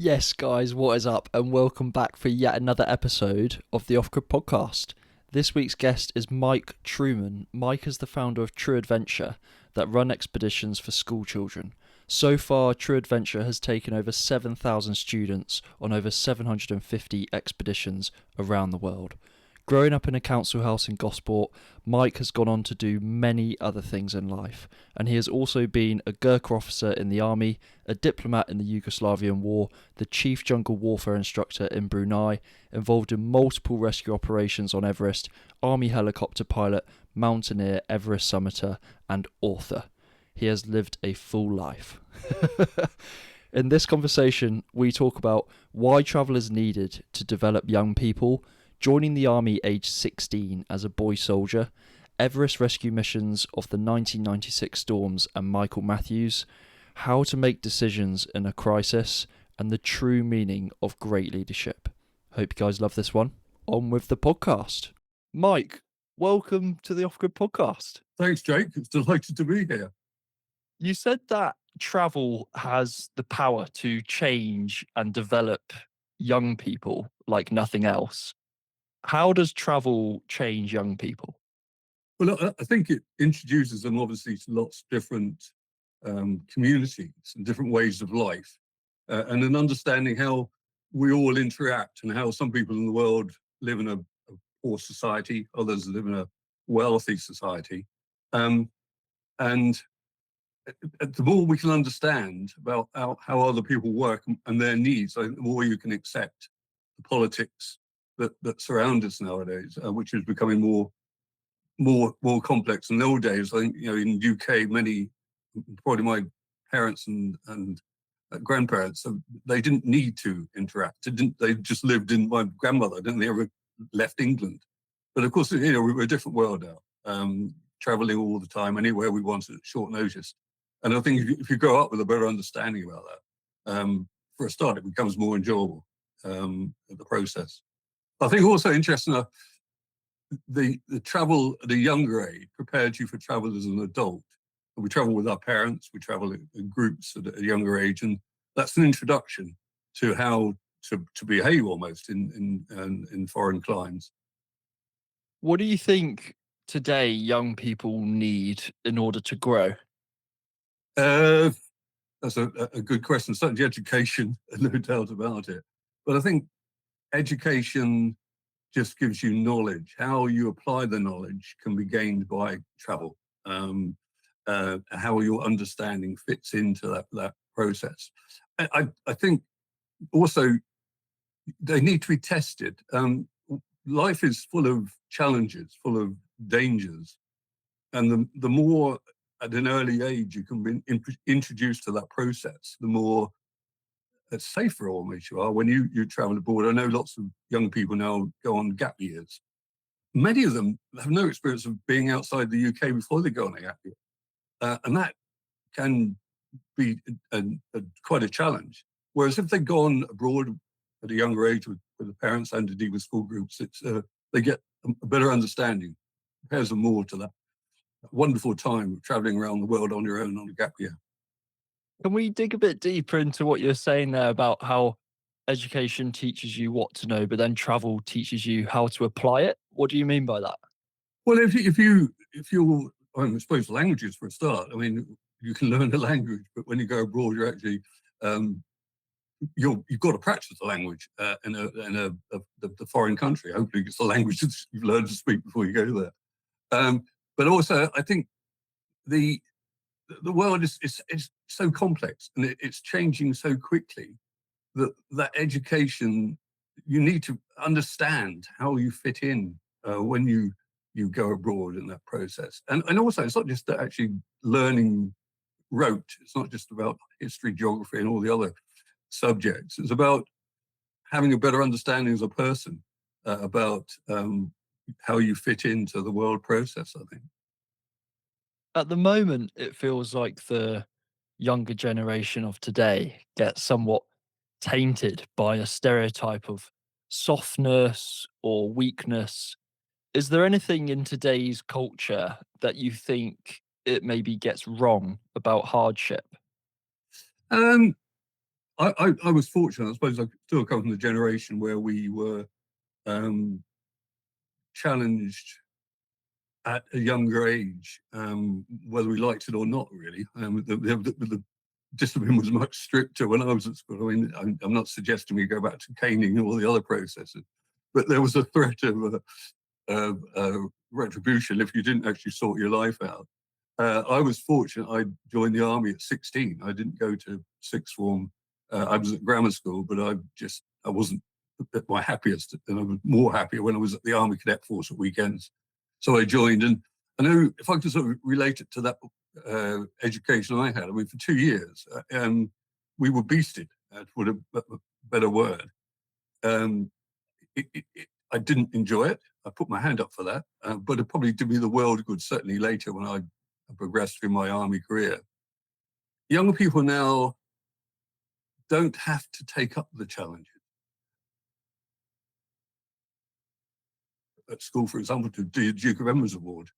Yes, guys, what is up? And welcome back for yet another episode of the Off Grid Podcast. This week's guest is Mike Trueman. Mike is the founder of True Adventure that run expeditions for school children. So far, True Adventure has taken over 7,000 students on over 750 expeditions around the world. Growing up in a council house in Gosport, Mike has gone on to do many other things in life, and he has also been a Gurkha officer in the army, a diplomat in the Yugoslavian war, the chief jungle warfare instructor in Brunei, involved in multiple rescue operations on Everest, army helicopter pilot, mountaineer, Everest summiteer, and author. He has lived a full life. In this conversation, we talk about why travel is needed to develop young people, joining the army aged 16 as a boy soldier, Everest rescue missions of the 1996 storms and Michael Matthews, how to make decisions in a crisis, and the true meaning of great leadership. Hope you guys love this one. On with the podcast. Mike, welcome to the Off Grid Podcast. Thanks, Jake. It's delighted to be here. You said that travel has the power to change and develop young people like nothing else. How does travel change young people? Well, I think it introduces them obviously to lots of different communities and different ways of life, and an understanding how we all interact and how some people in the world live in a poor society, others live in a wealthy society. Um, and the more we can understand about how other people work and their needs, I think the more you can accept the politics that surround us nowadays, which is becoming more complex. In the old days, I think, in UK, many, probably my parents and grandparents, they didn't need to interact. They just lived in, my grandmother didn't they ever left England. But of course, we're a different world now, traveling all the time, anywhere we wanted at short notice. And I think if you grow up with a better understanding about that, for a start, it becomes more enjoyable, the process. I think also interesting enough, the travel at a younger age prepared you for travel as an adult. We travel with our parents, we travel in groups at a younger age, and that's an introduction to how to behave almost in foreign climes. What do you think today young people need in order to grow? Uh, that's a good question. Certainly education, no doubt about it. But I think education just gives you knowledge. How you apply the knowledge can be gained by travel. How your understanding fits into that process. I think also they need to be tested. Life is full of challenges, full of dangers, and the more at an early age you can be introduced to that process, the more safer almost you are when you travel abroad. I know lots of young people now go on gap years. Many of them have no experience of being outside the UK before they go on a gap year. And that can be quite a challenge. Whereas if they've gone abroad at a younger age with the parents and indeed with school groups, they get a better understanding, prepares them more to that wonderful time of traveling around the world on your own on a gap year. Can we dig a bit deeper into what you're saying there about how education teaches you what to know, but then travel teaches you how to apply it? What do you mean by that? Well, if you I suppose languages for a start. I mean, you can learn a language, but when you go abroad, you're actually um, you've got to practice the language the foreign country. Hopefully, it's the language that you've learned to speak before you go there. But also, I think the the world is so complex and it's changing so quickly that education, you need to understand how you fit in when you go abroad in that process. And also, it's not just that actually learning rote. It's not just about history, geography, and all the other subjects. It's about having a better understanding as a person about how you fit into the world process, I think. At the moment, it feels like the younger generation of today gets somewhat tainted by a stereotype of softness or weakness. Is there anything in today's culture that you think it maybe gets wrong about hardship? Um, I was fortunate. I suppose I still come from the generation where we were um, challenged at a younger age, whether we liked it or not, really. The discipline was much stricter when I was at school. I mean, I'm not suggesting we go back to caning and all the other processes, but there was a threat of retribution if you didn't actually sort your life out. I was fortunate. I joined the army at 16. I didn't go to sixth form. I was at grammar school, but I wasn't at my happiest, and I was more happier when I was at the Army Cadet Force at weekends. So I joined, and I know if I could sort of relate it to that education I had. I mean, for 2 years, we were beasted, for a better word. Um, I didn't enjoy it. I put my hand up for that, but it probably did me the world of good, certainly later when I progressed through my army career. Younger people now don't have to take up the challenges. At school, for example, to do the Duke of Edinburgh's Award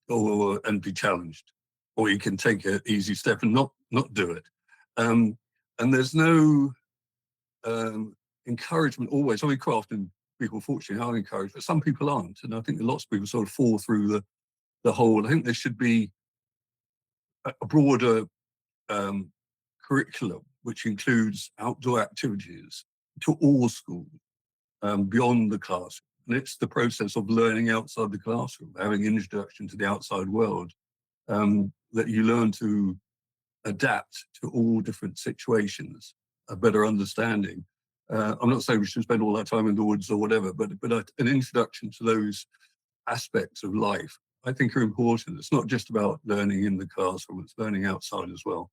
and be challenged. Or you can take an easy step and not do it. And there's no encouragement always. I mean, quite often people fortunately are encouraged, but some people aren't. And I think lots of people sort of fall through the hole. I think there should be a broader curriculum which includes outdoor activities to all schools beyond the classroom. And it's the process of learning outside the classroom, having an introduction to the outside world, that you learn to adapt to all different situations, a better understanding. I'm not saying we should spend all our time in the woods or whatever, but an introduction to those aspects of life, I think, are important. It's not just about learning in the classroom, it's learning outside as well.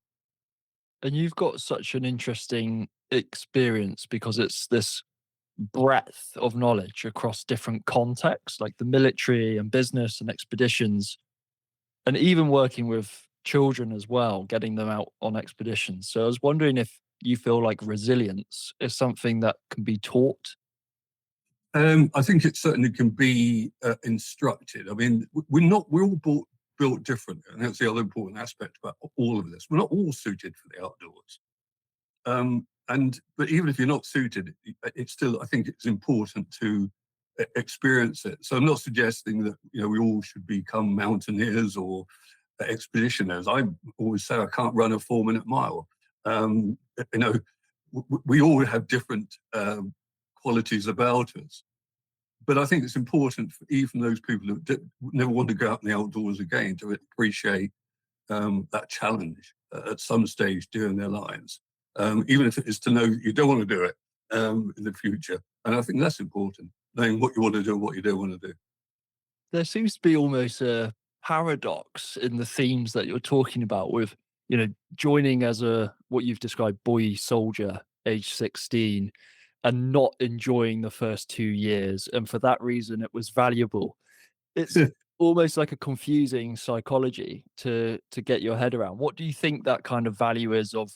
And you've got such an interesting experience because it's this breadth of knowledge across different contexts, like the military and business and expeditions, and even working with children as well, getting them out on expeditions. So I was wondering if you feel like resilience is something that can be taught. I think it certainly can be instructed. I mean, we're all built different, and that's the other important aspect about all of this. We're not all suited for the outdoors. But even if you're not suited, it's still, I think it's important to experience it. So I'm not suggesting that we all should become mountaineers or expeditioners. I always say I can't run a 4-minute mile. Um, you know, we all have different qualities about us. But I think it's important for even those people who never want to go out in the outdoors again to appreciate that challenge at some stage during their lives, even if it is to know that you don't want to do it in the future. And I think that's important, knowing what you want to do and what you don't want to do. There seems to be almost a paradox in the themes that you're talking about with, joining as a what you've described boy soldier, age 16, and not enjoying the first 2 years. And for that reason, it was valuable. It's almost like a confusing psychology to get your head around. What do you think that kind of value is of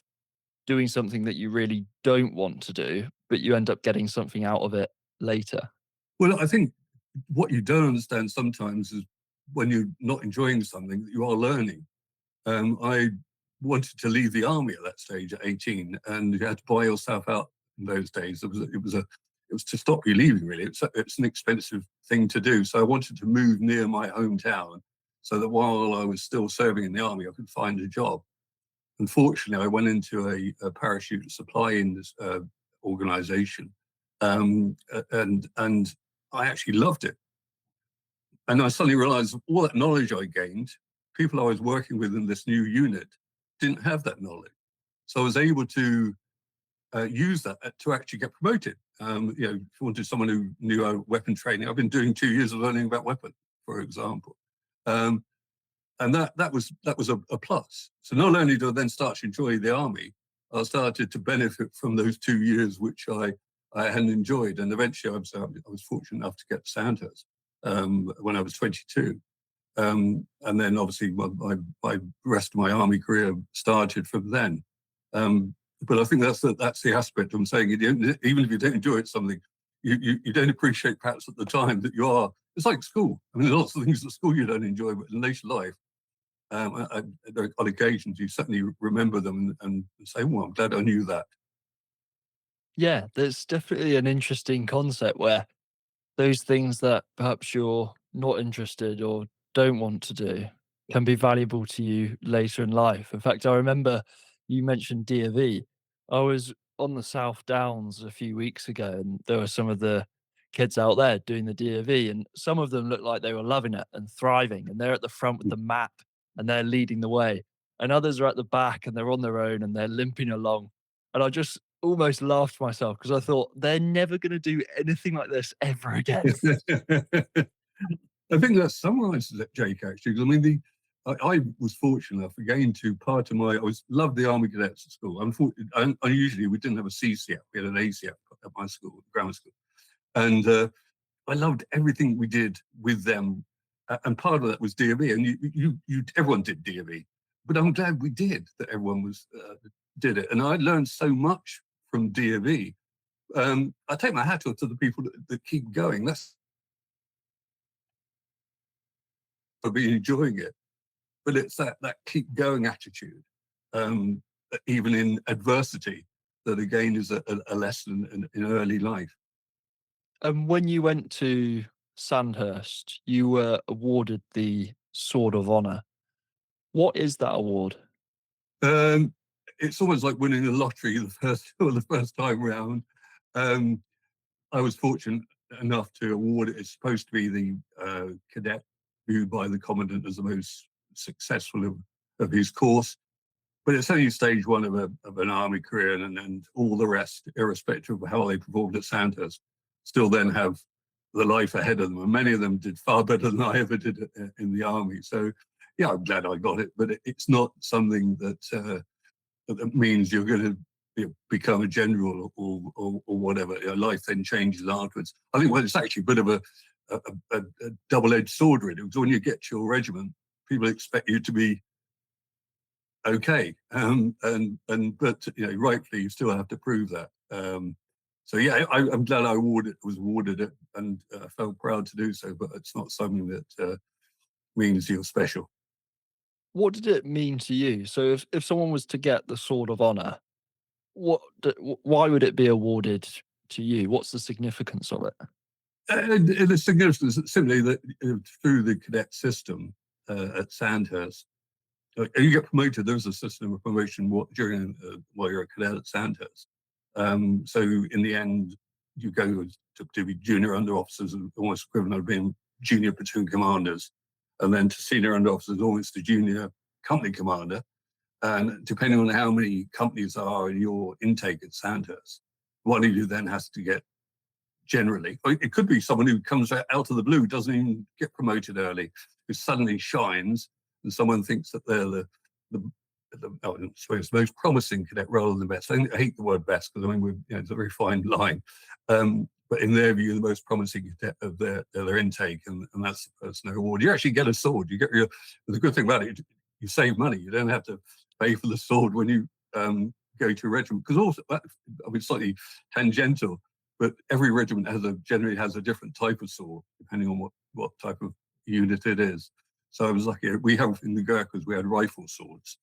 doing something that you really don't want to do, but you end up getting something out of it later? Well, I think what you don't understand sometimes is when you're not enjoying something that you are learning. I wanted to leave the army at that stage at 18, and you had to buy yourself out in those days. It was to stop you leaving, really. It's an expensive thing to do. So I wanted to move near my hometown so that while I was still serving in the army, I could find a job. Unfortunately, I went into a parachute supply organization, and I actually loved it. And I suddenly realized all that knowledge I gained, people I was working with in this new unit didn't have that knowledge. So I was able to use that to actually get promoted. If you wanted someone who knew weapon training, I've been doing 2 years of learning about weapon, for example. And that was a plus. So not only did I then start to enjoy the army, I started to benefit from those 2 years which I hadn't enjoyed. And eventually I was fortunate enough to get Sandhurst when I was 22. And then obviously my rest of my army career started from then. But I think that's the aspect I'm saying. Even if you don't enjoy it, something you don't appreciate perhaps at the time that you are. It's like school. I mean, there's lots of things at school you don't enjoy, but in later life, on occasions you certainly remember them and say, "Well, I'm glad I knew that." Yeah, there's definitely an interesting concept where those things that perhaps you're not interested or don't want to do can be valuable to you later in life. In fact, I remember you mentioned D. I was on the South Downs a few weeks ago, and there were some of the kids out there doing the D, and some of them looked like they were loving it and thriving, and they're at the front with the map and they're leading the way. And others are at the back and they're on their own and they're limping along. And I just almost laughed myself because I thought they're never going to do anything like this ever again. I think that summarises it, Jake, actually. 'Cause I mean, I was fortunate enough again to part of my, loved the Army Cadets at school. Unfortunately, unusually, we didn't have a CCF, we had an ACF at my school, grammar school. And I loved everything we did with them. And part of that was D. And everyone did D. But I'm glad we did, that everyone did it. And I learned so much from D. I take my hat off to the people that keep going. That's for me enjoying it. But it's that keep going attitude, um, even in adversity, that again is a lesson in early life. And when you went to Sandhurst, you were awarded the Sword of Honor. What is that award? Um, it's almost like winning the lottery the first time round. Um, I was fortunate enough to award it. It's supposed to be the cadet viewed by the commandant as the most successful of his course. But it's only stage one of an army career, and all the rest, irrespective of how they performed at Sandhurst, still then have the life ahead of them. And many of them did far better than I ever did in the army. So, yeah, I'm glad I got it, but it's not something that means you're going to become a general or whatever. Life then changes afterwards. I think, well, it's actually a bit of a double-edged sword, really, because when you get to your regiment, people expect you to be okay, but rightfully you still have to prove that. So yeah, I'm glad I was awarded it, and I felt proud to do so. But it's not something that means you're special. What did it mean to you? So if someone was to get the Sword of Honor, why would it be awarded to you? What's the significance of it? The significance is simply that through the cadet system at Sandhurst, you get promoted. There's a system of promotion during while you're a cadet at Sandhurst. So in the end, you go to be junior under officers, almost equivalent of being junior platoon commanders, and then to senior under officers, almost to junior company commander. And depending on how many companies are in your intake at Sandhurst, one of you then has to get generally. It could be someone who comes out of the blue, doesn't even get promoted early, who suddenly shines, and someone thinks that they're I suppose most promising cadet rather than the best. I hate the word best because I mean it's a very fine line. But in their view, the most promising cadet of their intake, and that's the person who award. You actually get a sword. You get the good thing about it, you save money. You don't have to pay for the sword when you go to a regiment. Because also, I mean, slightly tangential, but every regiment generally has a different type of sword depending on what type of unit it is. So I was lucky. We have in the Gurkhas we had rifle swords.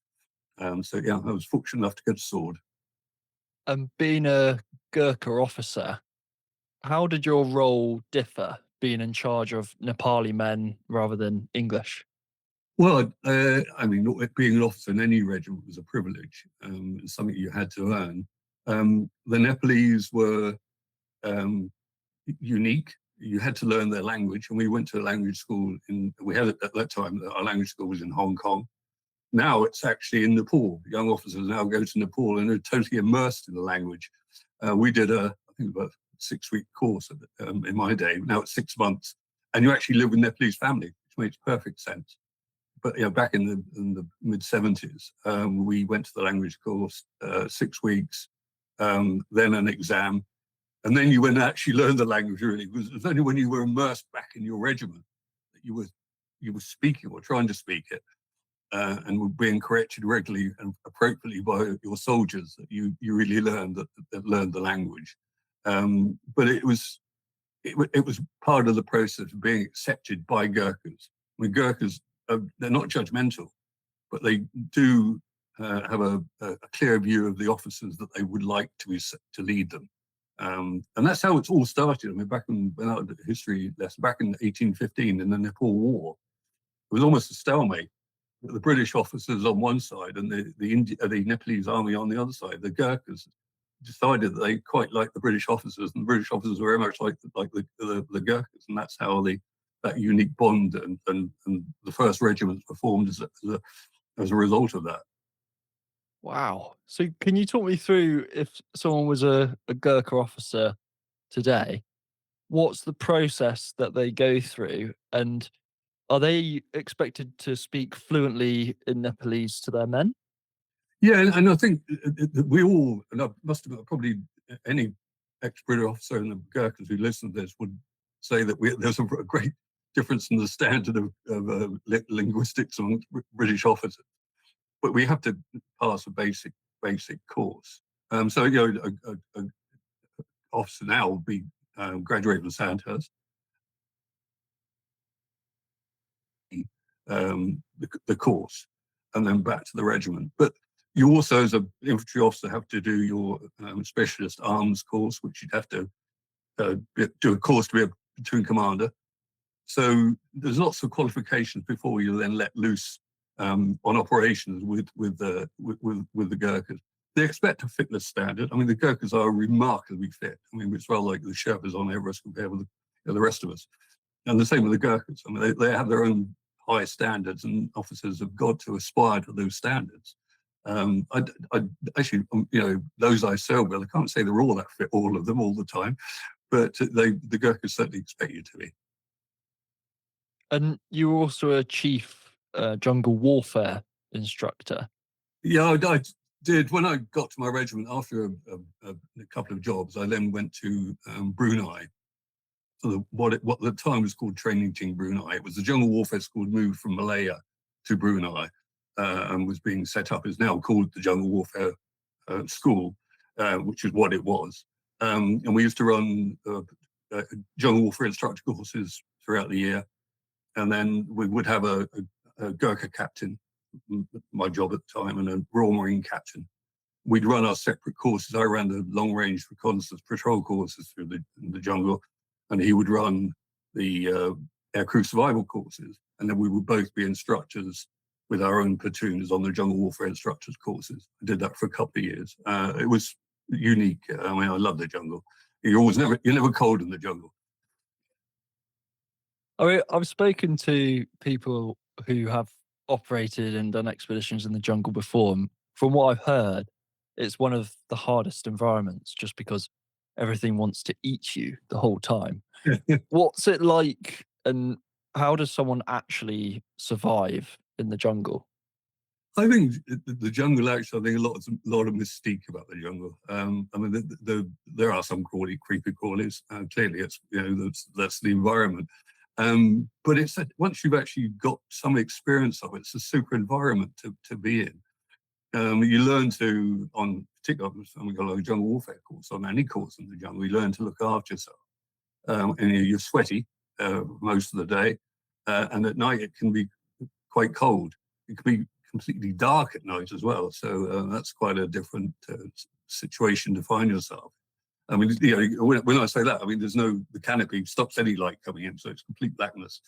So yeah, I was fortunate enough to get a sword. And being a Gurkha officer, how did your role differ being in charge of Nepali men rather than English? Well, I mean, being an officer in any regiment was a privilege. It's something you had to earn. The Nepalese were unique. You had to learn their language, and we went to a language school. We had at that time our language school was in Hong Kong. Now it's actually in Nepal. Young officers now go to Nepal and are totally immersed in the language. We did I think about 6-week course in my day. Now it's 6 months, and you actually live with Nepalese family, which makes perfect sense. But back in the mid-70s, we went to the language course, 6 weeks, then an exam, and then you went and actually learned the language. Really, it was only when you were immersed back in your regiment that you were speaking or trying to speak it, and were being corrected regularly and appropriately by your soldiers that you really learned learned the language. But it was part of the process of being accepted by Gurkhas. I mean, Gurkhas they're not judgmental, but they do have a clear view of the officers that they would like to lead them. And that's how it's all started. I mean, when I did history lesson, back in 1815 in the Nepal War, it was almost a stalemate. The British officers on one side and the Nepalese army on the other side, the Gurkhas, decided that they quite liked the British officers, and the British officers were very much like the Gurkhas, and that's how that unique bond and the first regiments were formed as a result of that. Wow. So can you talk me through, if someone was a Gurkha officer today, what's the process that they go through? And are they expected to speak fluently in Nepalese to their men? Yeah, and I think that we all, and I must have probably any ex-British officer in the Gurkhas who listen to this would say that there's a great difference in the standard of linguistics among British officers. But we have to pass a basic course. So a officer now will be graduate from Sandhurst, the course, and then back to the regiment. But you also, as an infantry officer, have to do your specialist arms course, which you'd have to do a course to be a platoon commander. So there's lots of qualifications before you then let loose on operations with the Gurkhas. They expect a fitness standard. I mean, the Gurkhas are remarkably fit. I mean, it's rather like the Sherpas on Everest compared with the rest of us. And the same with the Gurkhas. I mean, they have their own high standards, and officers have got to aspire to those standards. I actually, those I serve with, I can't say they're all that fit, all of them, all the time, but the Gurkhas certainly expect you to be. And you were also a chief jungle warfare instructor. Yeah, I did. When I got to my regiment after a couple of jobs, I then went to Brunei. So what at the time was called Training Team Brunei. It was the jungle warfare school moved from Malaya to Brunei and was being set up. It's now called the Jungle Warfare School, which is what it was. And we used to run jungle warfare instructor courses throughout the year. And then we would have a Gurkha captain, my job at the time, and a Royal Marine captain. We'd run our separate courses. I ran the long-range reconnaissance patrol courses through the jungle, and he would run the air crew survival courses. And then we would both be instructors with our own platoons on the jungle warfare instructors courses. I did that for a couple of years. It was unique. I mean, I love the jungle. You're never cold in the jungle. I mean, I've spoken to people who have operated and done expeditions in the jungle before. And from what I've heard, it's one of the hardest environments just because everything wants to eat you the whole time. What's it like, and how does someone actually survive in the jungle? I think the jungle, actually, I think a lot of mystique about the jungle. I mean, there are some creepy crawlies. Clearly, it's that's the environment. But it's once you've actually got some experience of it, it's a super environment to be in. You learn to, particularly on we got a jungle warfare course, on any course in the jungle, you learn to look after yourself. And you're sweaty most of the day, and at night it can be quite cold. It can be completely dark at night as well. So that's quite a different situation to find yourself. I mean, when I say that, I mean, the canopy stops any light coming in, so it's complete blackness.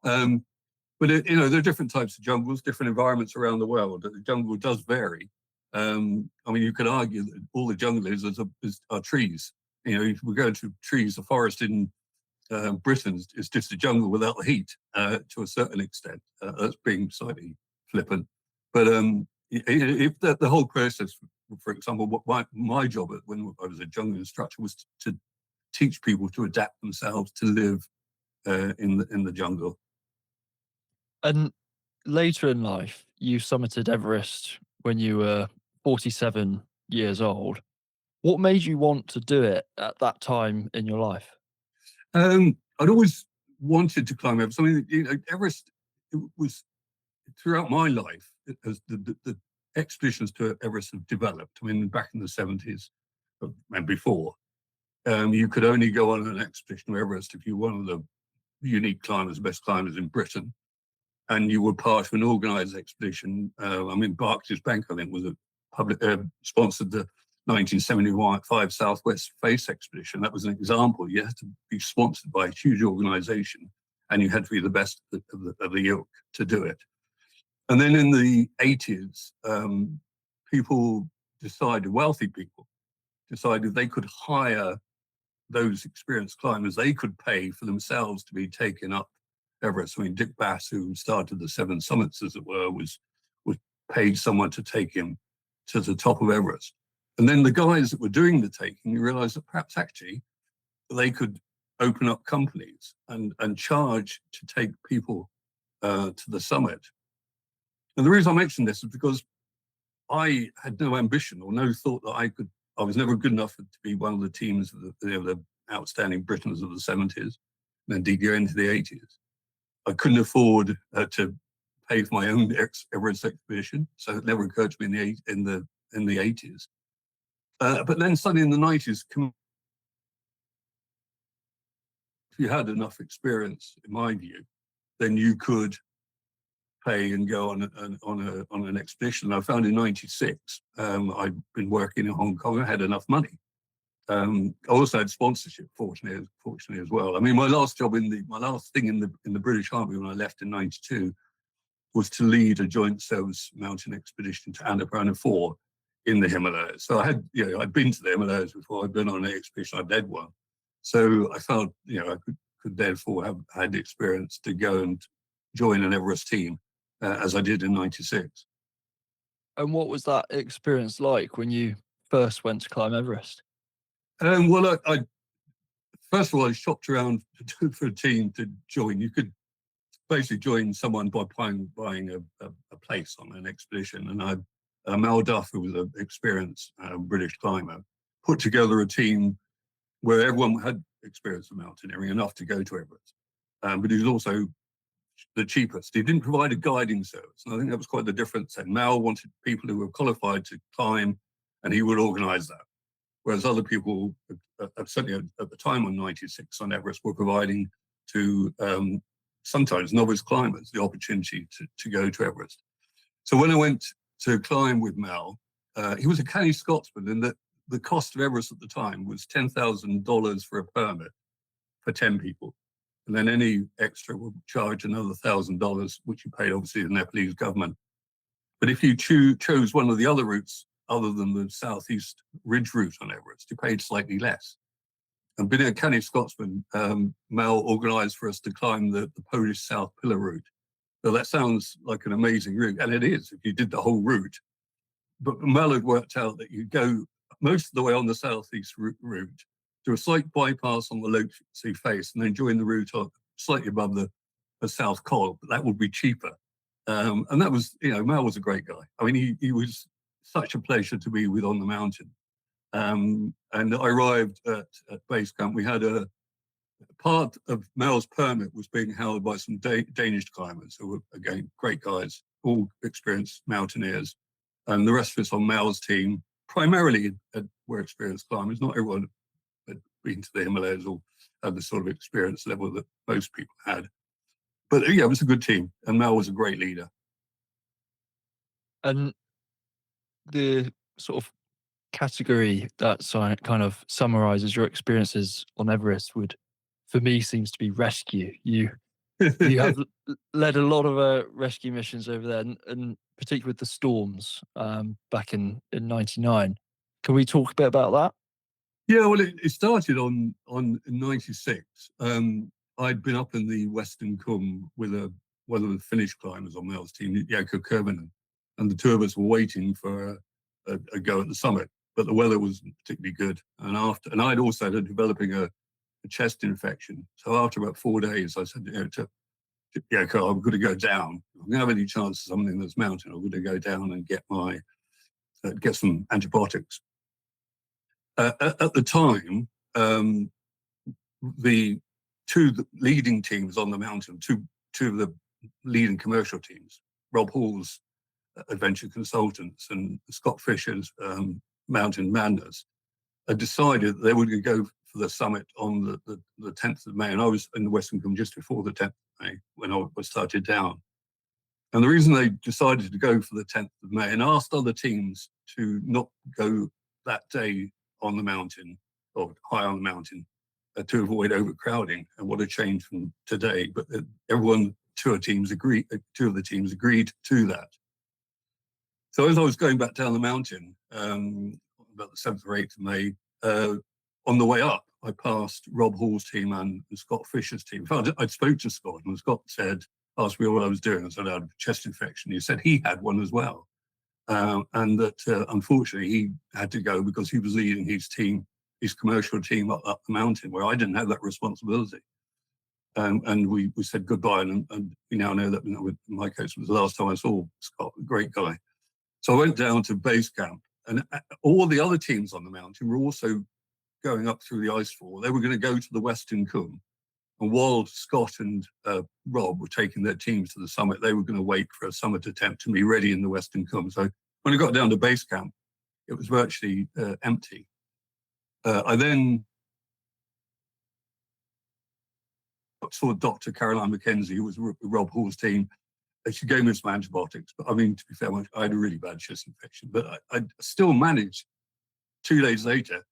But there are different types of jungles, different environments around the world. The jungle does vary. I mean, you could argue that all the jungle are trees. If we go to trees, the forest in Britain is just a jungle without the heat to a certain extent. That's being slightly flippant. But if the whole process, for example, what my job when I was a jungle instructor was to teach people to adapt themselves to live in the jungle. And later in life, you summited Everest when you were 47 years old. What made you want to do it at that time in your life? I'd always wanted to climb Everest. I mean, Everest, it was throughout my life, as the expeditions to Everest have developed. I mean, back in the 70s and before, you could only go on an expedition to Everest if you were one of the unique climbers, best climbers in Britain, and you were part of an organised expedition. I mean, Barclays Bank, I think, was a public sponsored the 1975 Southwest Face Expedition. That was an example. You had to be sponsored by a huge organization, and you had to be the best of the ilk to do it. And then in the 80s, wealthy people decided they could hire those experienced climbers. They could pay for themselves to be taken up Everest. I mean, Dick Bass, who started the Seven Summits, as it were, was paid someone to take him to the top of Everest. And then the guys that were doing the taking, you realize that perhaps actually they could open up companies and charge to take people to the summit. And the reason I mention this is because I had no ambition or no thought that I was never good enough to be one of the teams of the outstanding Britons of the 70s, and then did go into the 80s. I couldn't afford to pay for my own Everest expedition, so it never occurred to me in the 80s. But then suddenly in the 90s, if you had enough experience, in my view, then you could pay and go on an expedition. I found in '96, I'd been working in Hong Kong. I had enough money. I also had sponsorship, fortunately as well. I mean, my last thing in the British Army when I left in '92 was to lead a joint service mountain expedition to Annapurna 4 in the Himalayas. So I'd been to the Himalayas before. I'd been on an expedition. I'd led one. So I felt, I could therefore have had the experience to go and join an Everest team, as I did in '96. And what was that experience like when you first went to climb Everest? Well, I first of all, I shopped around for a team to join. You could basically join someone by buying a place on an expedition. And Mal Duff, who was an experienced British climber, put together a team where everyone had experience of mountaineering, enough to go to Everest. But he was also the cheapest. He didn't provide a guiding service. And I think that was quite the difference. And Mal wanted people who were qualified to climb, and he would organize that. Whereas other people, certainly at the time on 96 on Everest, were providing to sometimes novice climbers the opportunity to go to Everest. So when I went to climb with Mal, he was a canny Scotsman, and the cost of Everest at the time was $10,000 for a permit for 10 people. And then any extra would charge another $1,000, which you paid obviously the Nepalese government. But if you chose one of the other routes other than the southeast ridge route on Everest, you paid slightly less. And being a canny Scotsman, Mal organised for us to climb the Polish South Pillar route. So that sounds like an amazing route, and it is if you did the whole route. But Mal had worked out that you go most of the way on the southeast route, do a slight bypass on the Lhotse face, and then join the route up slightly above the South Col. But that would be cheaper. And that was, Mal was a great guy. I mean, he was such a pleasure to be with on the mountain. And I arrived at base camp. We had a part of Mal's permit was being held by some Danish climbers who were, again, great guys, all experienced mountaineers. And the rest of us on Mal's team primarily were experienced climbers. Not everyone had been to the Himalayas or had the sort of experience level that most people had. But yeah, it was a good team, and Mal was a great leader. And the sort of category that kind of summarizes your experiences on Everest would, for me, seems to be rescue. You have led a lot of rescue missions over there, and particularly with the storms back in '99. Can we talk a bit about that? Yeah, well, it started on '96. I'd been up in the Western Kum with one of the Finnish climbers on Mel's team, Jaakko Kurvinen, and the two of us were waiting for a go at the summit. But the weather wasn't particularly good, and I'd also ended developing a chest infection. So after about 4 days, I said, Jaakko, I'm going to go down. If I'm going to have any chance of something in this mountain, I'm going to go down and get some antibiotics. At the time, the two leading teams on the mountain, two of the leading commercial teams, Rob Hall's Adventure Consultants and Scott Fisher's Mountain Madness, had decided that they were going to go for the summit on the 10th of May. And I was in the Western Kum just before the 10th of May when I started down. And the reason they decided to go for the 10th of May and asked other teams to not go that day on the mountain, or high on the mountain, to avoid overcrowding. And what a change from today. But two of the teams agreed to that. So as I was going back down the mountain, about the 7th or 8th of May, on the way up, I passed Rob Hall's team and Scott Fisher's team. I spoke to Scott, and Scott asked me what I was doing. I said I had a chest infection. He said he had one as well. And that unfortunately he had to go because he was leading his commercial team up the mountain, where I didn't have that responsibility. And we said goodbye, and we now know that, in my case, it was the last time I saw Scott, a great guy. So I went down to base camp, and all the other teams on the mountain were also going up through the icefall. They were going to go to the Western Cwm. And while Scott and Rob were taking their teams to the summit, they were going to wait for a summit attempt to be ready in the Western Cwm. So when I got down to base camp, it was virtually empty. I then saw Dr. Caroline Mackenzie, who was Rob Hall's team. She gave me some antibiotics. But I mean, to be fair, I had a really bad chest infection. But I still managed 2 days later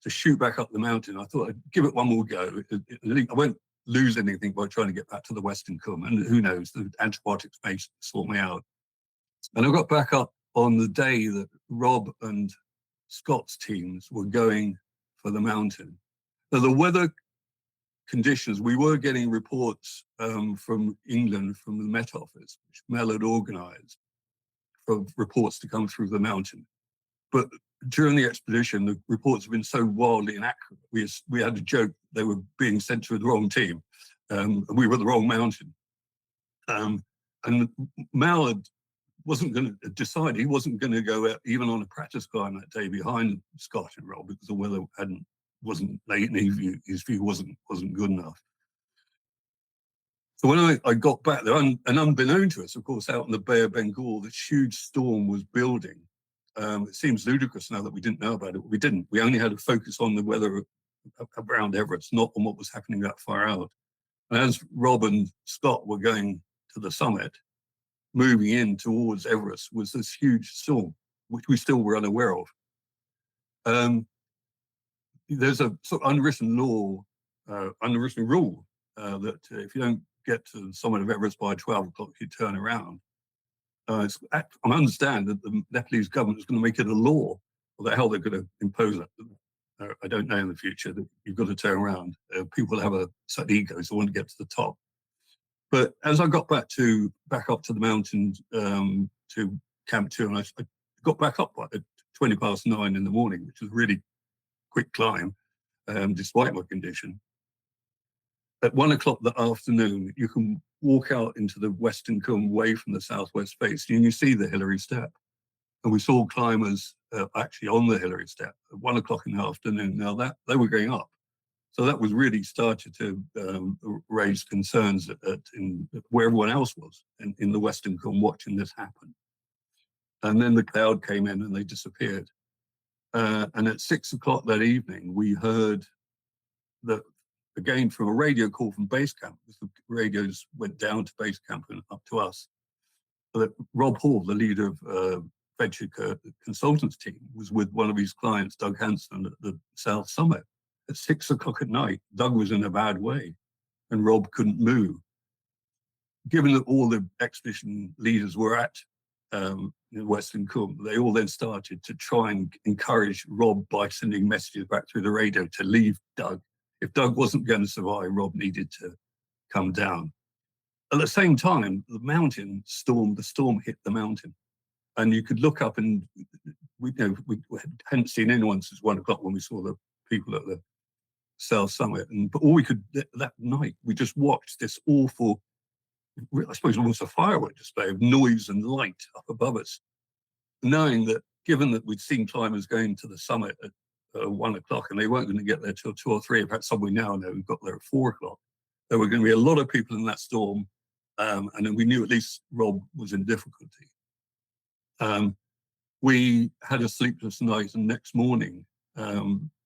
to shoot back up the mountain. I thought I'd give it one more go. I won't lose anything by trying to get back to the Western Cwm. And who knows, the antibiotics may sort me out. And I got back up on the day that Rob and Scott's teams were going for the mountain. Now, the weather conditions, we were getting reports from England, from the Met Office, which Mel had organised, for reports to come through the mountain. But during the expedition, the reports have been so wildly inaccurate. We had a joke they were being sent to the wrong team, and we were at the wrong mountain. And Mal wasn't going to decide. He wasn't going to go out even on a practice climb that day behind Scott and Rob, because the weather wasn't late, and his view wasn't good enough. So when I got back there, and unbeknown to us, of course, out in the Bay of Bengal, this huge storm was building. It seems ludicrous now that we didn't know about it. We didn't. We only had to focus on the weather around Everest, not on what was happening that far out. And as Rob and Scott were going to the summit, moving in towards Everest, was this huge storm, which we still were unaware of. There's a sort of unwritten rule that if you don't get to the summit of Everest by 12 o'clock, you turn around. I understand that the Nepalese government is going to make it a law. What the hell they're going to impose that? I don't know in the future that you've got to turn around. People have a certain ego, so they want to get to the top. But as I got back up to the mountain to Camp 2, and I got back up at 20 past 9 in the morning, which was a really quick climb, despite my condition. At 1 o'clock that afternoon, you can walk out into the Western Cwm away from the southwest face, and you see the Hillary Step. And we saw climbers actually on the Hillary Step at 1 o'clock in the afternoon. Now they were going up. So that was really started to raise concerns where everyone else was in the Western Cwm watching this happen. And then the cloud came in and they disappeared. And at 6 o'clock that evening, we heard again from a radio call from base camp, the radios went down to base camp and up to us, that Rob Hall, the leader of Venture Consultants team, was with one of his clients, Doug Hanson, at the South Summit. At 6 o'clock at night, Doug was in a bad way and Rob couldn't move. Given that all the expedition leaders were at the Western Cwm, they all then started to try and encourage Rob by sending messages back through the radio to leave Doug. If Doug wasn't going to survive, Rob needed to come down. At the same time, the storm hit the mountain. And you could look up and we hadn't seen anyone since 1 o'clock when we saw the people at the South Summit. But all we could, that night, we just watched this awful, I suppose almost a firework display of noise and light up above us, knowing that given that we'd seen climbers going to the summit at 1 o'clock and they weren't going to get there till 2 or 3, in fact, some we now know who got there at 4 o'clock, there were going to be a lot of people in that storm. And then we knew at least Rob was in difficulty. We had a sleepless night, and next morning,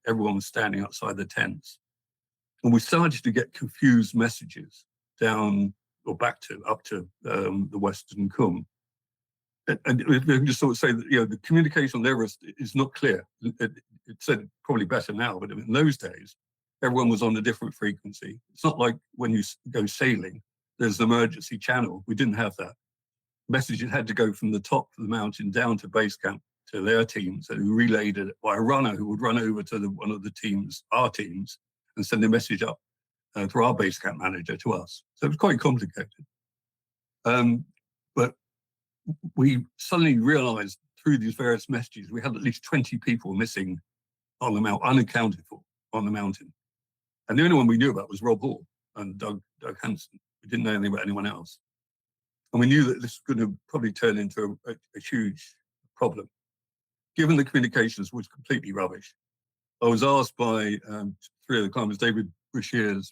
everyone was standing outside the tents. And we started to get confused messages down or up to the Western Cwm. And we can just sort of say that, the communication on Everest is not clear. It's said probably better now, but in those days, everyone was on a different frequency. It's not like when you go sailing, there's an emergency channel. We didn't have that. Message had to go from the top of the mountain down to base camp to their teams, and who relayed it by a runner who would run over to one of the teams, our teams, and send a message up through our base camp manager to us. So it was quite complicated. But we suddenly realized through these various messages, we had at least 20 people missing on the mountain, unaccounted for on the mountain. And the only one we knew about was Rob Hall and Doug Hansen. We didn't know anything about anyone else. And we knew that this was going to probably turn into a huge problem. Given the communications was completely rubbish, I was asked by three of the climbers, David Brashears,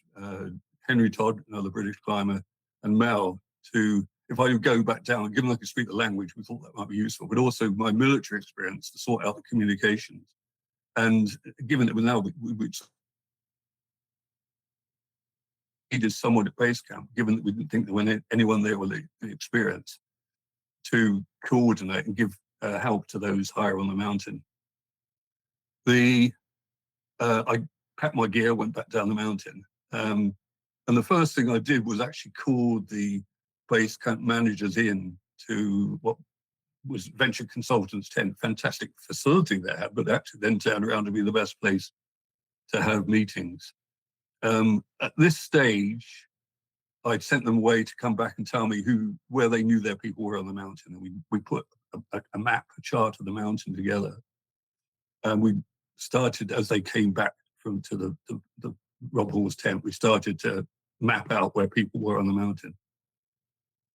Henry Todd, another British climber, and Mel, to, if I would go back down, given I could speak the language, we thought that might be useful, but also my military experience to sort out the communications. And given that now we needed someone at base camp, given that we didn't think there was anyone there with the experience to coordinate and give help to those higher on the mountain. I packed my gear, went back down the mountain. And the first thing I did was actually call the base camp managers in to what was Venture Consultants tent, fantastic facility they had, but actually then turned around to be the best place to have meetings. At this stage, I'd sent them away to come back and tell me where they knew their people were on the mountain. And we put a map, a chart of the mountain together. And we started, as they came back to the Rob Hall's tent, we started to map out where people were on the mountain.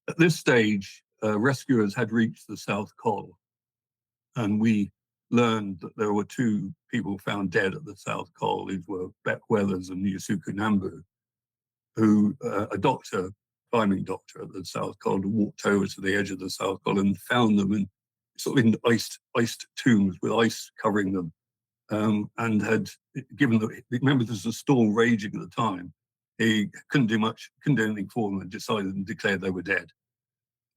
At this stage, rescuers had reached the South Col, and we learned that there were two people found dead at the South Col. These were Beck Weathers and Yusuku Nambu, who a doctor, climbing doctor at the South Col, walked over to the edge of the South Col and found them in sort of in iced tombs with ice covering them, and had given them. Remember, there was a storm raging at the time. He couldn't do much, couldn't do anything for them, and decided and declared they were dead.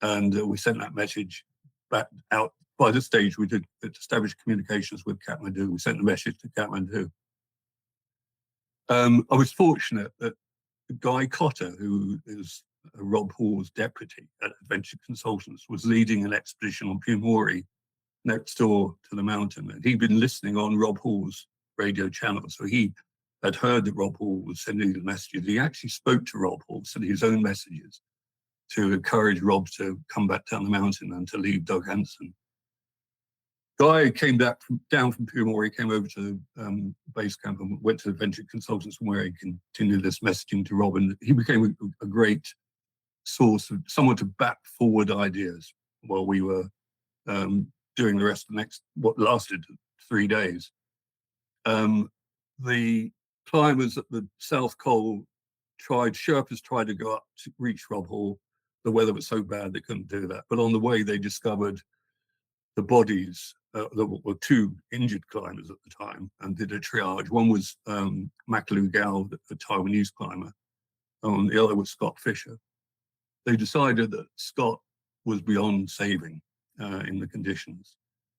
And we sent that message back out. By this stage, we did establish communications with Kathmandu. We sent the message to Kathmandu. I was fortunate that Guy Cotter, who is Rob Hall's deputy at Adventure Consultants, was leading an expedition on Pumori next door to the mountain. And he'd been listening on Rob Hall's radio channel. So he had heard that Rob Hall was sending the messages. He actually spoke to Rob Hall, sending his own messages to encourage Rob to come back down the mountain and to leave Doug Hansen. Guy came back down from Pumori, came over to base camp and went to Adventure Consultants, where he continued this messaging to Rob. And he became a great source of someone to back forward ideas while we were doing the rest of what lasted 3 days. The climbers at the South Col Sherpas tried to go up to reach Rob Hall. The weather was so bad they couldn't do that. But on the way, they discovered the bodies. There were two injured climbers at the time and did a triage. One was Makalu Gal, the Taiwanese climber, and the other was Scott Fisher. They decided that Scott was beyond saving in the conditions.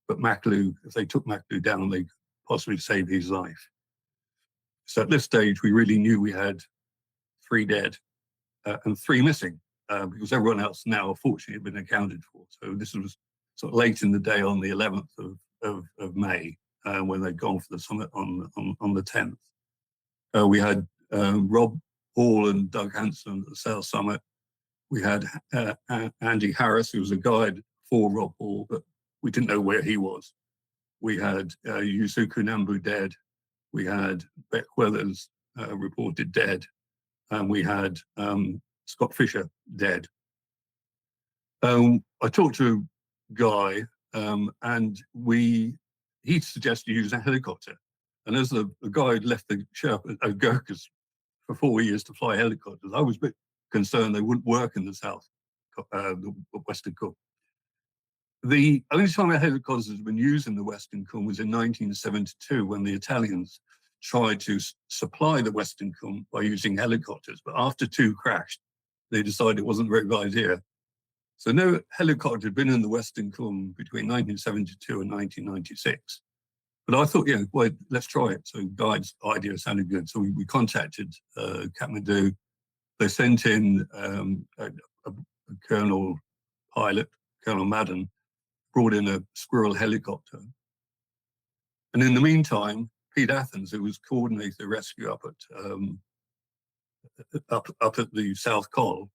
But Makalu, if they took Makalu down, they could possibly save his life. So at this stage, we really knew we had 3 dead and 3 missing because everyone else now, fortunately, had been accounted for. So this was sort of late in the day on the 11th of May when they'd gone for the summit on the 10th. We had Rob Hall and Doug Hansen at the South Summit. We had Andy Harris, who was a guide for Rob Hall, but we didn't know where he was. We had Yusuku Nambu dead. We had Beck Weathers reported dead. And we had Scott Fisher dead. I talked to Guy, and he suggested using a helicopter. And as the guy had left the Gurkhas for 4 years to fly helicopters, I was a bit concerned they wouldn't work in the south, the Western Col. The only time a helicopter has been used in the Western Col was in 1972 when the Italians tried to supply the Western Col by using helicopters. But after 2 crashed, they decided it wasn't a very good idea. So no helicopter had been in the Western Kum between 1972 and 1996. But I thought, well, let's try it. So guide's idea sounded good. So we contacted Kathmandu. They sent in a colonel pilot, Colonel Madden, brought in a Squirrel helicopter. And in the meantime, Pete Athens, who was coordinating the rescue up at the South Col,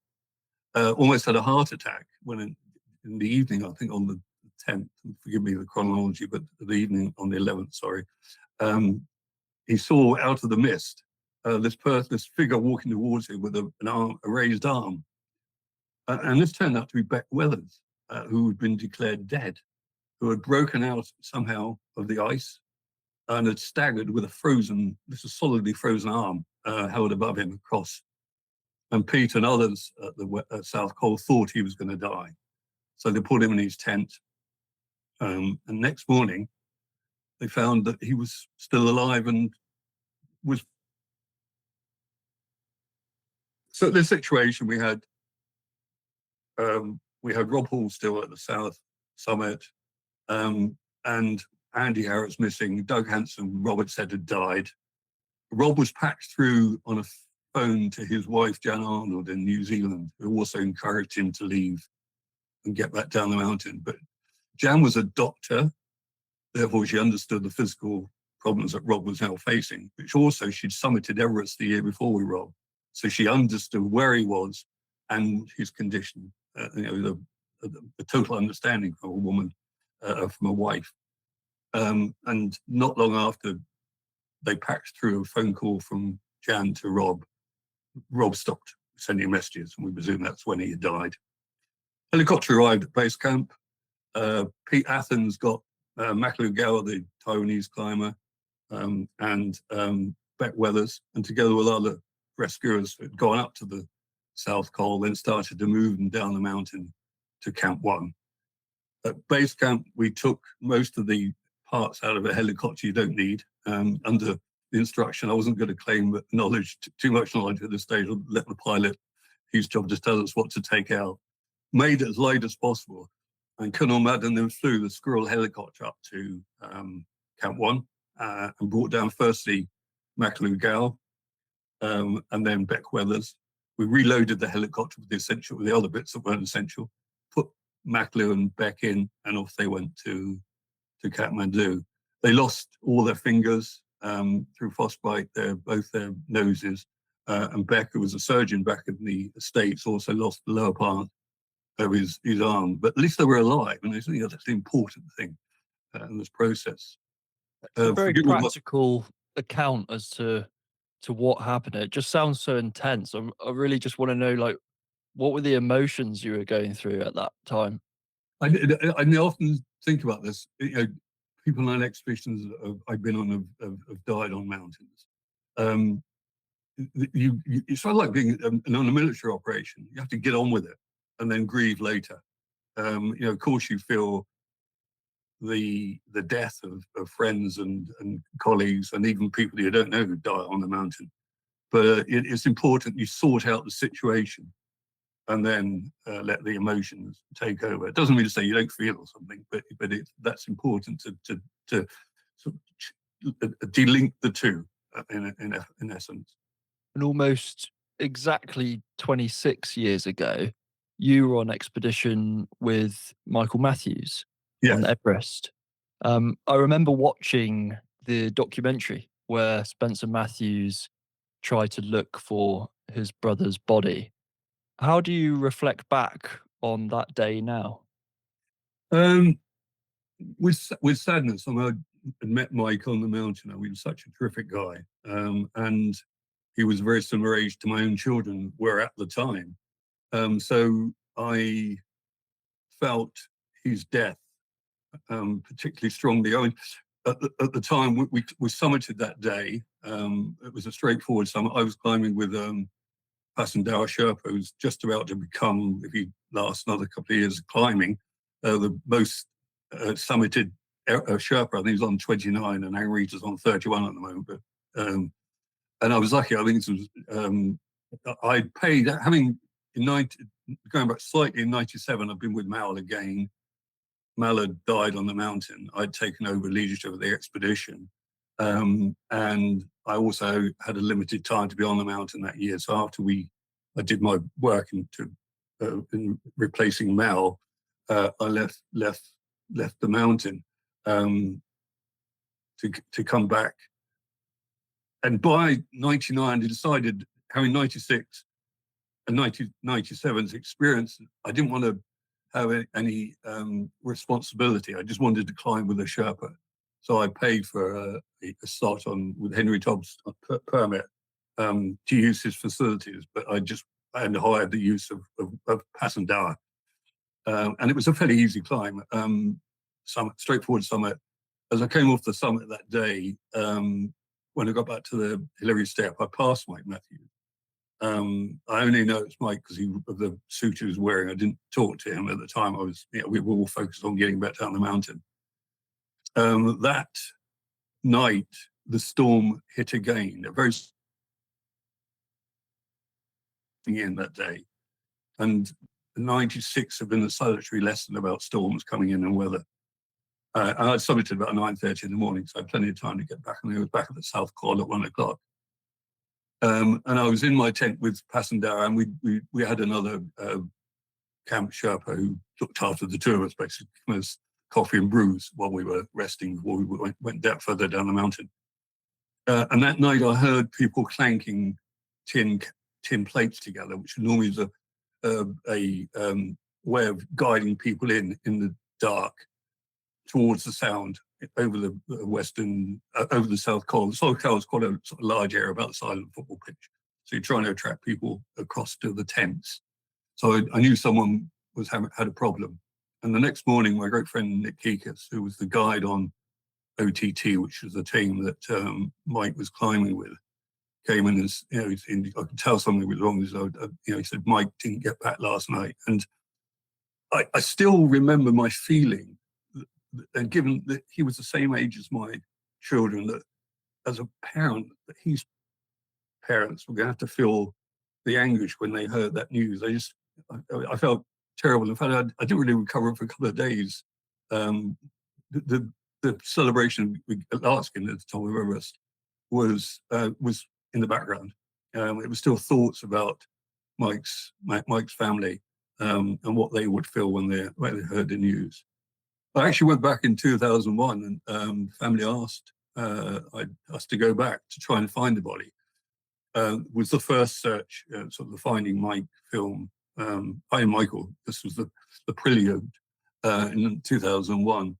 almost had a heart attack when in the evening, I think on the 10th, forgive me the chronology, but the evening on the 11th, sorry, he saw out of the mist this figure walking towards him with a raised arm. And this turned out to be Beck Weathers, who had been declared dead, who had broken out somehow of the ice and had staggered with this is solidly frozen arm held above him across. And Pete and others at the South Col thought he was going to die. So they put him in his tent. And next morning, they found that he was still alive and was. So this situation, we had Rob Hall still at the South Summit, and Andy Harris missing. Doug Hanson, Robert said, had died. Rob was packed through on a phone to his wife, Jan Arnold, in New Zealand, who also encouraged him to leave and get back down the mountain. But Jan was a doctor, therefore she understood the physical problems that Rob was now facing, which also she'd summited Everest the year before we Rob. So she understood where he was and his condition, the total understanding from a woman, from a wife. And not long after they packed through a phone call from Jan to Rob, Rob stopped sending messages, and we presume that's when he had died. Helicopter arrived at base camp. Pete Athens got Makalu Gower, the Taiwanese climber, and Beck Weathers, and together with other rescuers had gone up to the South Col, then started to move them down the mountain to Camp 1. At base camp, we took most of the parts out of a helicopter you don't need. Under the instruction, I wasn't going to claim too much knowledge at this stage. I'll let the pilot, his job, just tell us what to take out. Made it as light as possible. And Colonel Madden then flew the Squirrel helicopter up to Camp 1 and brought down firstly Makalu Gower, and then Beck Weathers. We reloaded the helicopter with the other bits that weren't essential, put Makalu and Beck in, and off they went to Kathmandu. They lost all their fingers through frostbite, both their noses, and Beck, who was a surgeon back in the States, also lost the lower part of his arm. But at least they were alive, and I think that's the important thing in this process. It's a very practical account as to what happened. It just sounds so intense. I really just want to know, like, what were the emotions you were going through at that time? I often think about this. People on expeditions I've been on have died on mountains. It's sort of like being on a military operation. You have to get on with it and then grieve later. Of course, you feel the death of friends and colleagues and even people you don't know who die on the mountain. But it's important you sort out the situation and then let the emotions take over. It doesn't mean to say you don't feel or something, but that's important to sort of delink the two in essence. And almost exactly 26 years ago, you were on expedition with Michael Matthews on Everest. I remember watching the documentary where Spencer Matthews tried to look for his brother's body. How do you reflect back on that day now? With sadness. I met Mike on the mountain. He was such a terrific guy, and he was a very similar age to my own children were at the time. So I felt his death particularly strongly. I mean, at the time we summited that day. It was a straightforward summit. I was climbing with Passandow Sherpa, who's just about to become, if he lasts another couple of years of climbing, the most summited Sherpa. I think he's on 29 and Angarita's on 31 at the moment. But and I was lucky. I think this was I paid, having going back slightly, in 97, I've been with Mal again. Mal had died on the mountain. I'd taken over leadership of the expedition. And I also had a limited time to be on the mountain that year. So after I did my work in replacing Mal, I left the mountain to come back. And by 99, I decided, having 96 and 97's experience, I didn't want to have any responsibility. I just wanted to climb with a Sherpa. So I paid for a slot with Henry Tobbs' permit to use his facilities, but I had hired the use of Passandower. And it was a fairly easy climb, straightforward summit. As I came off the summit that day, when I got back to the Hillary step, I passed Mike Matthews. I only know it's Mike because of the suit he was wearing. I didn't talk to him at the time. We were all focused on getting back down the mountain. That night, the storm hit again. A very in that day, and 96 had been a solitary lesson about storms coming in and weather. And I summited about 9:30 in the morning, so I had plenty of time to get back. And I was back at the South Col at 1 o'clock. And I was in my tent with Passandower, and we had another camp Sherpa who looked after the two of us, basically, giving us coffee and brews while we were resting before we went further down the mountain. And that night I heard people clanking tin plates together, which normally is a way of guiding people in the dark towards the sound over the over the South Col. The South Col is quite a sort of large area, about the size of a football pitch. So you're trying to attract people across to the tents. So I knew someone had a problem. And the next morning, my great friend Nick Kikas, who was the guide on OTT, which was the team that Mike was climbing with, came in as, I could tell something was wrong. So, he said, Mike didn't get back last night. And I still remember my feeling, and given that he was the same age as my children, that as a parent, that his parents were going to have to feel the anguish when they heard that news. I felt terrible. In fact, I didn't really recover for a couple of days. The celebration at Larskin at the top of Everest was in the background. It was still thoughts about Mike's family and what they would feel when they heard the news. I actually went back in 2001, and family asked us to go back to try and find the body. Was the first search, sort of the Finding Mike film. Finding Michael. This was the prelude in 2001.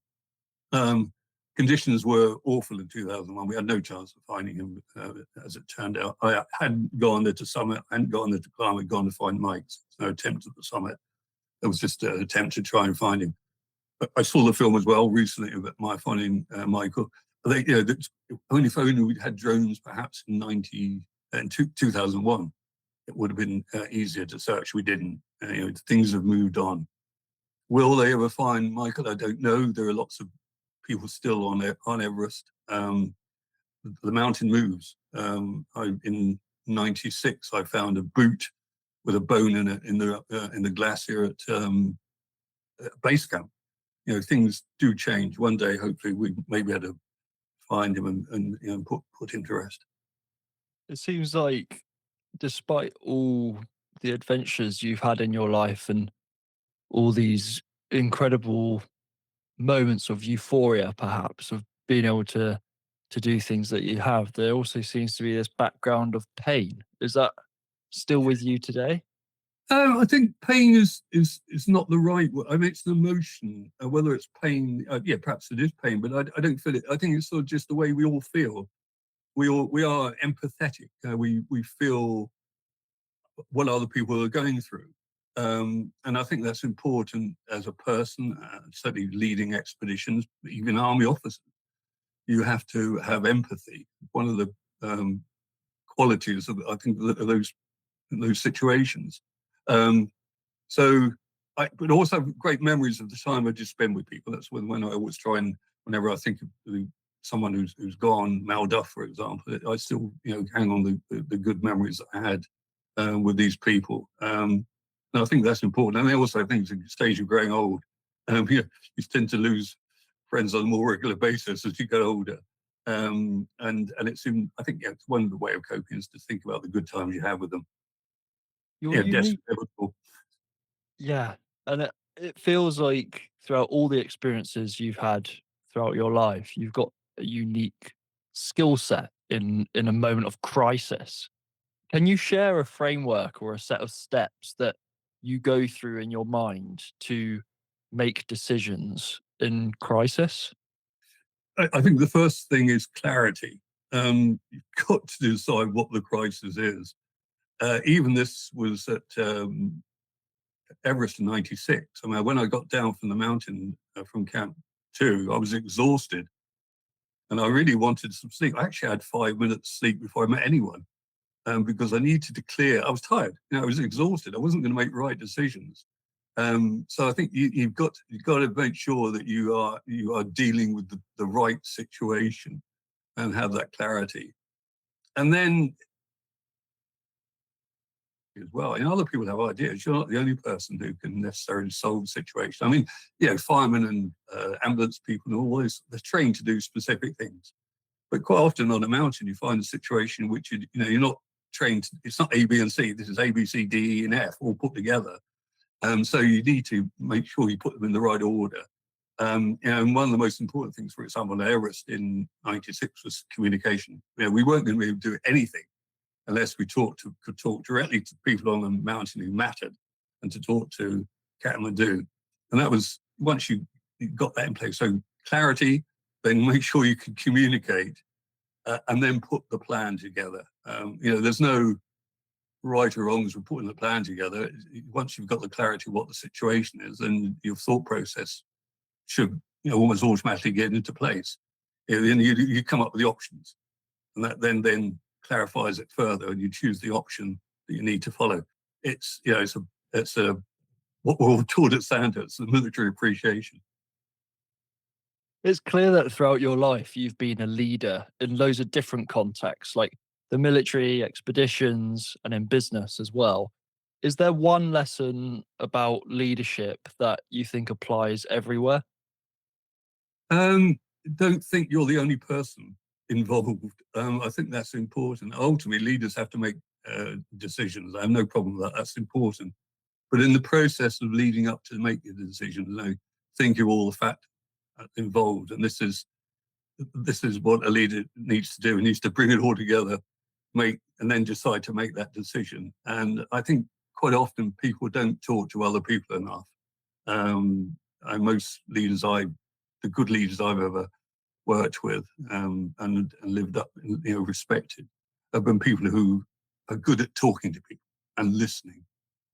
Conditions were awful in 2001. We had no chance of finding him, as it turned out. I hadn't gone there to summit. I hadn't gone there to climb. I'd gone to find Mike. No attempt at the summit. It was just an attempt to try and find him. But I saw the film as well recently about my Finding Michael. Only if only we'd had drones, perhaps in 2001, it would have been easier to search. We didn't. Things have moved on. Will they ever find Michael? I don't know. There are lots of people still on Everest. The mountain moves. In '96, I found a boot with a bone in it in the glacier at base camp. Things do change. One day, hopefully, we may be able to find him and put him to rest. It seems like, despite all the adventures you've had in your life and all these incredible moments of euphoria, perhaps, of being able to do things that you have, there also seems to be this background of pain. Is that still with you today? I think pain is not the right word. I mean, it's an emotion. Whether it's pain, yeah, perhaps it is pain, but I don't feel it. I think it's sort of just the way we all feel. We are empathetic. We feel what other people are going through, and I think that's important as a person. Certainly, leading expeditions, even army officers, you have to have empathy. One of the qualities of, I think, those situations. But also have great memories of the time I just spent with people. That's when I always try, and whenever I think of someone who's gone, Mal Duff, for example, I still hang on the good memories that I had with these people. And I think that's important. And I also think at the stage of growing old, you tend to lose friends on a more regular basis as you get older. And it's I think it's one of the way of coping is to think about the good times you have with them. You're Yeah, unique. desperate. Yeah. And it feels like throughout all the experiences you've had throughout your life, you've got a unique skill set in a moment of crisis. Can you share a framework or a set of steps that you go through in your mind to make decisions in crisis? I think the first thing is clarity. You've got to decide what the crisis is. Even this was at Everest in '96. I mean, when I got down from the mountain from Camp 2, I was exhausted and I really wanted some sleep. I actually had 5 minutes sleep before I met anyone because I needed to clear. I was tired. I was exhausted. I wasn't going to make right decisions. So I think you've got to make sure that you are dealing with the right situation and have that clarity. And then as well, other people have ideas. You're not the only person who can necessarily solve the situation. I mean, firemen and ambulance people and all those, they're trained to do specific things. But quite often on a mountain, you find a situation in which you're not trained. It's not A, B, and C. This is A, B, C, D, E, and F all put together. So you need to make sure you put them in the right order. And one of the most important things, for example, on Everest in '96 was communication. We weren't going to be able to do anything unless we could talk directly to people on the mountain who mattered and to talk to Kathmandu. And that was, once you got that in place, so clarity, then make sure you can communicate and then put the plan together. There's no right or wrongs with putting the plan together. Once you've got the clarity of what the situation is, then your thought process should almost automatically get into place. Then you come up with the options, and that then clarifies it further, and you choose the option that you need to follow. It's what we're all taught at Sandhurst, the military appreciation. It's clear that throughout your life, you've been a leader in loads of different contexts, like the military, expeditions, and in business as well. Is there one lesson about leadership that you think applies everywhere? Um, don't think you're the only person involved. I think that's important. Ultimately, leaders have to make decisions. I have no problem with that. That's important. But in the process of leading up to make the decision, think of all the factors involved. And this is what a leader needs to do. He needs to bring it all together, and then decide to make that decision. And I think quite often people don't talk to other people enough. And most leaders, the good leaders I've ever worked with and lived up, respected, have been people who are good at talking to people and listening,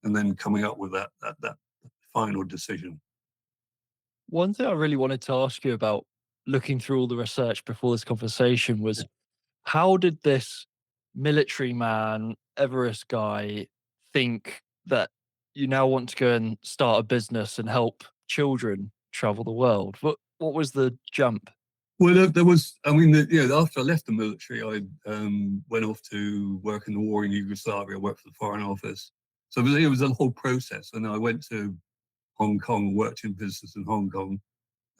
and then coming up with that final decision. One thing I really wanted to ask you about looking through all the research before this conversation was how did this military man, Everest guy, think that you now want to go and start a business and help children travel the world? What was the jump? Well, there was. I mean, after I left the military, I went off to work in the war in Yugoslavia. I worked for the Foreign Office, so it was a whole process. And I went to Hong Kong, worked in business in Hong Kong,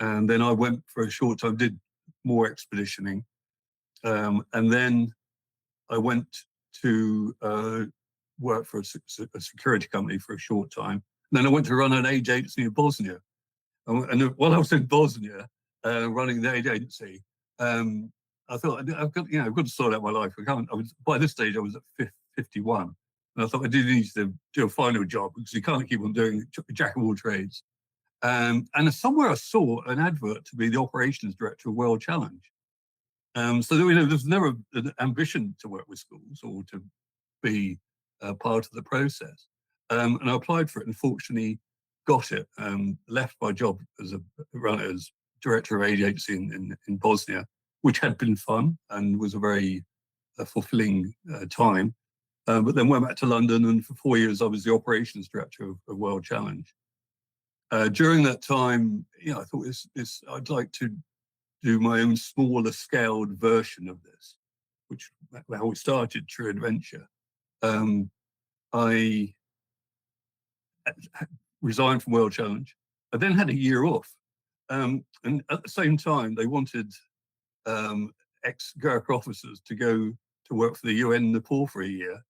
and then I went for a short time, did more expeditioning, and then I went to work for a security company for a short time. And then I went to run an aid agency in Bosnia. And while I was in Bosnia running the aid agency, I thought I've got to sort out my life. By this stage I was at 51, and I thought I did need to do a final job because you can't keep on doing jack of all trades. And somewhere I saw an advert to be the operations director of World Challenge. So there's never an ambition to work with schools or to be part of the process. And I applied for it and fortunately got it. Left my job as as director of aid agency in Bosnia, which had been fun and was a very fulfilling time. But then went back to London, and for 4 years I was the operations director of World Challenge. During that time, I thought I'd like to do my own smaller scaled version of this, which how it started True Adventure. I resigned from World Challenge. I then had a year off. And at the same time, they wanted ex-Gurkha officers to go to work for the UN in Nepal for a year.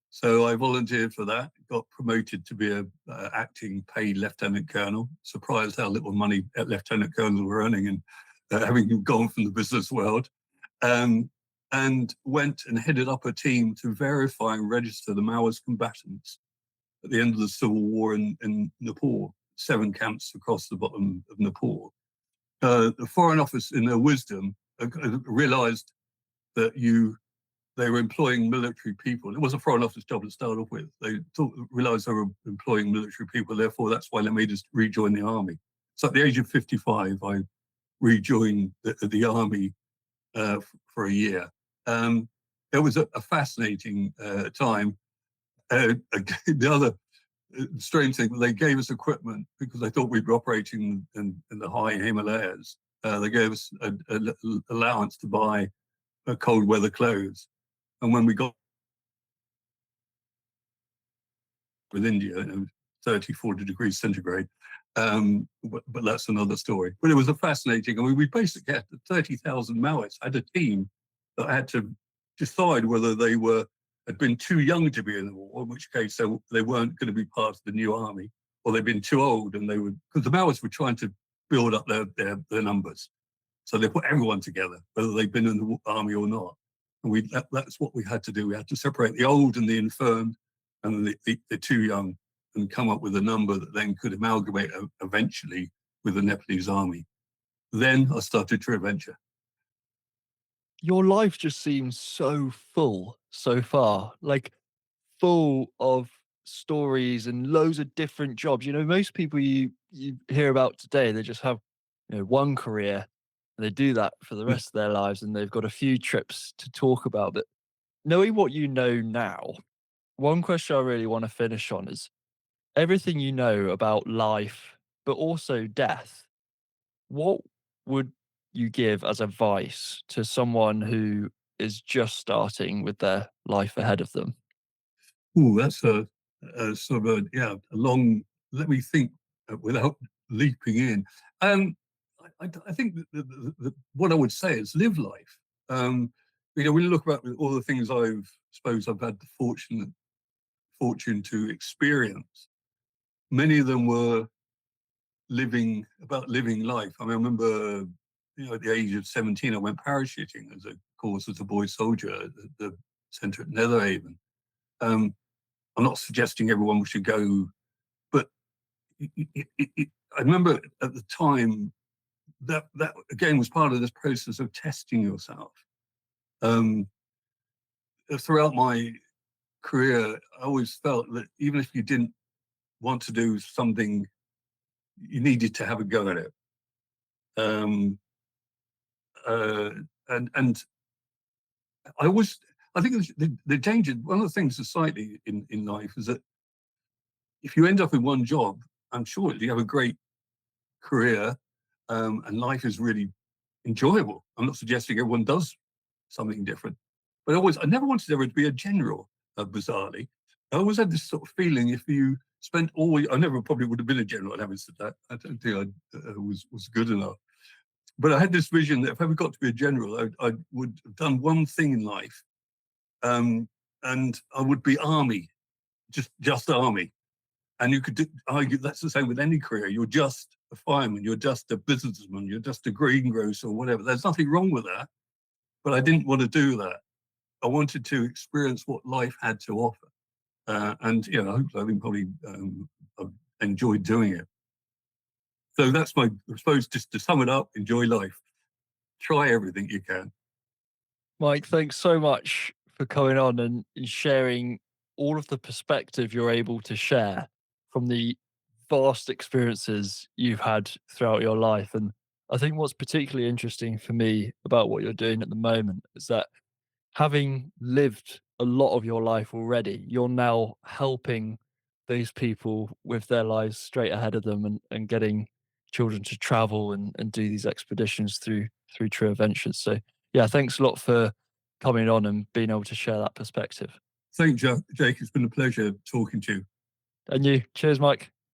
So I volunteered for that, got promoted to be a acting paid lieutenant colonel. Surprised how little money lieutenant colonels were earning, and having gone from the business world. And went and headed up a team to verify and register the Maoist combatants at the end of the civil war in Nepal, 7 camps across the bottom of Nepal. The Foreign Office, in their wisdom, realized that they were employing military people. It was a Foreign Office job to start off with. They realized they were employing military people, therefore that's why they made us rejoin the army. So at the age of 55, I rejoined the army for a year. It was a fascinating time. The other strange thing, they gave us equipment because they thought we'd be operating in the high Himalayas. They gave us an allowance to buy cold weather clothes. And when we got with India, 30, 40 degrees centigrade, but that's another story. But it was a fascinating, I mean, we basically had 30,000 Maoists. I had a team that had to decide whether they had been too young to be in the war, in which case they weren't going to be part of the new army, or they'd been too old, and because the Maoists were trying to build up their numbers. So they put everyone together, whether they'd been in the army or not. And that's what we had to do. We had to separate the old and the infirm and the too young, and come up with a number that then could amalgamate eventually with the Nepalese army. Then I started True Adventure. Your life just seems so full so far, like full of stories and loads of different jobs. You know, most people you hear about today, they just have, you know, one career and they do that for the rest of their lives, and they've got a few trips to talk about. But knowing what you know now, one question I really want to finish on is everything you know about life, but also death. What would you give as advice to someone who is just starting with their life ahead of them? Ooh, that's a sort of a long. Let me think without leaping in. I think what I would say is live life. When you look about all the things I've had the fortune to experience, many of them were living life. I mean, I remember, at the age of 17, I went parachuting as a boy soldier at the centre at Netherhaven. Um, I'm not suggesting everyone should go, but I remember at the time that again was part of this process of testing yourself. Um, Throughout my career, I always felt that even if you didn't want to do something, you needed to have a go at it. Um, uh, and I think the danger, one of the things society in life is that if you end up in one job, I'm sure you have a great career, and life is really enjoyable. I'm not suggesting everyone does something different, but I never wanted ever to be a general, bizarrely. I always had this sort of feeling if you spent I never probably would have been a general, having said that. I don't think I was good enough. But I had this vision that if I ever got to be a general, I would have done one thing in life, and I would be army, just army. And you could argue that's the same with any career. You're just a fireman, you're just a businessman, you're just a greengrocer or whatever. There's nothing wrong with that, but I didn't want to do that. I wanted to experience what life had to offer, and I think probably I've enjoyed doing it. So that's I suppose, just to sum it up: enjoy life, try everything you can. Mike, thanks so much for coming on and sharing all of the perspective you're able to share from the vast experiences you've had throughout your life. And I think what's particularly interesting for me about what you're doing at the moment is that having lived a lot of your life already, you're now helping those people with their lives straight ahead of them, and getting children to travel and do these expeditions through True Adventures. So yeah, thanks a lot for coming on and being able to share that perspective. Thank you, Jake. It's been a pleasure talking to you. And you. Cheers, Mike.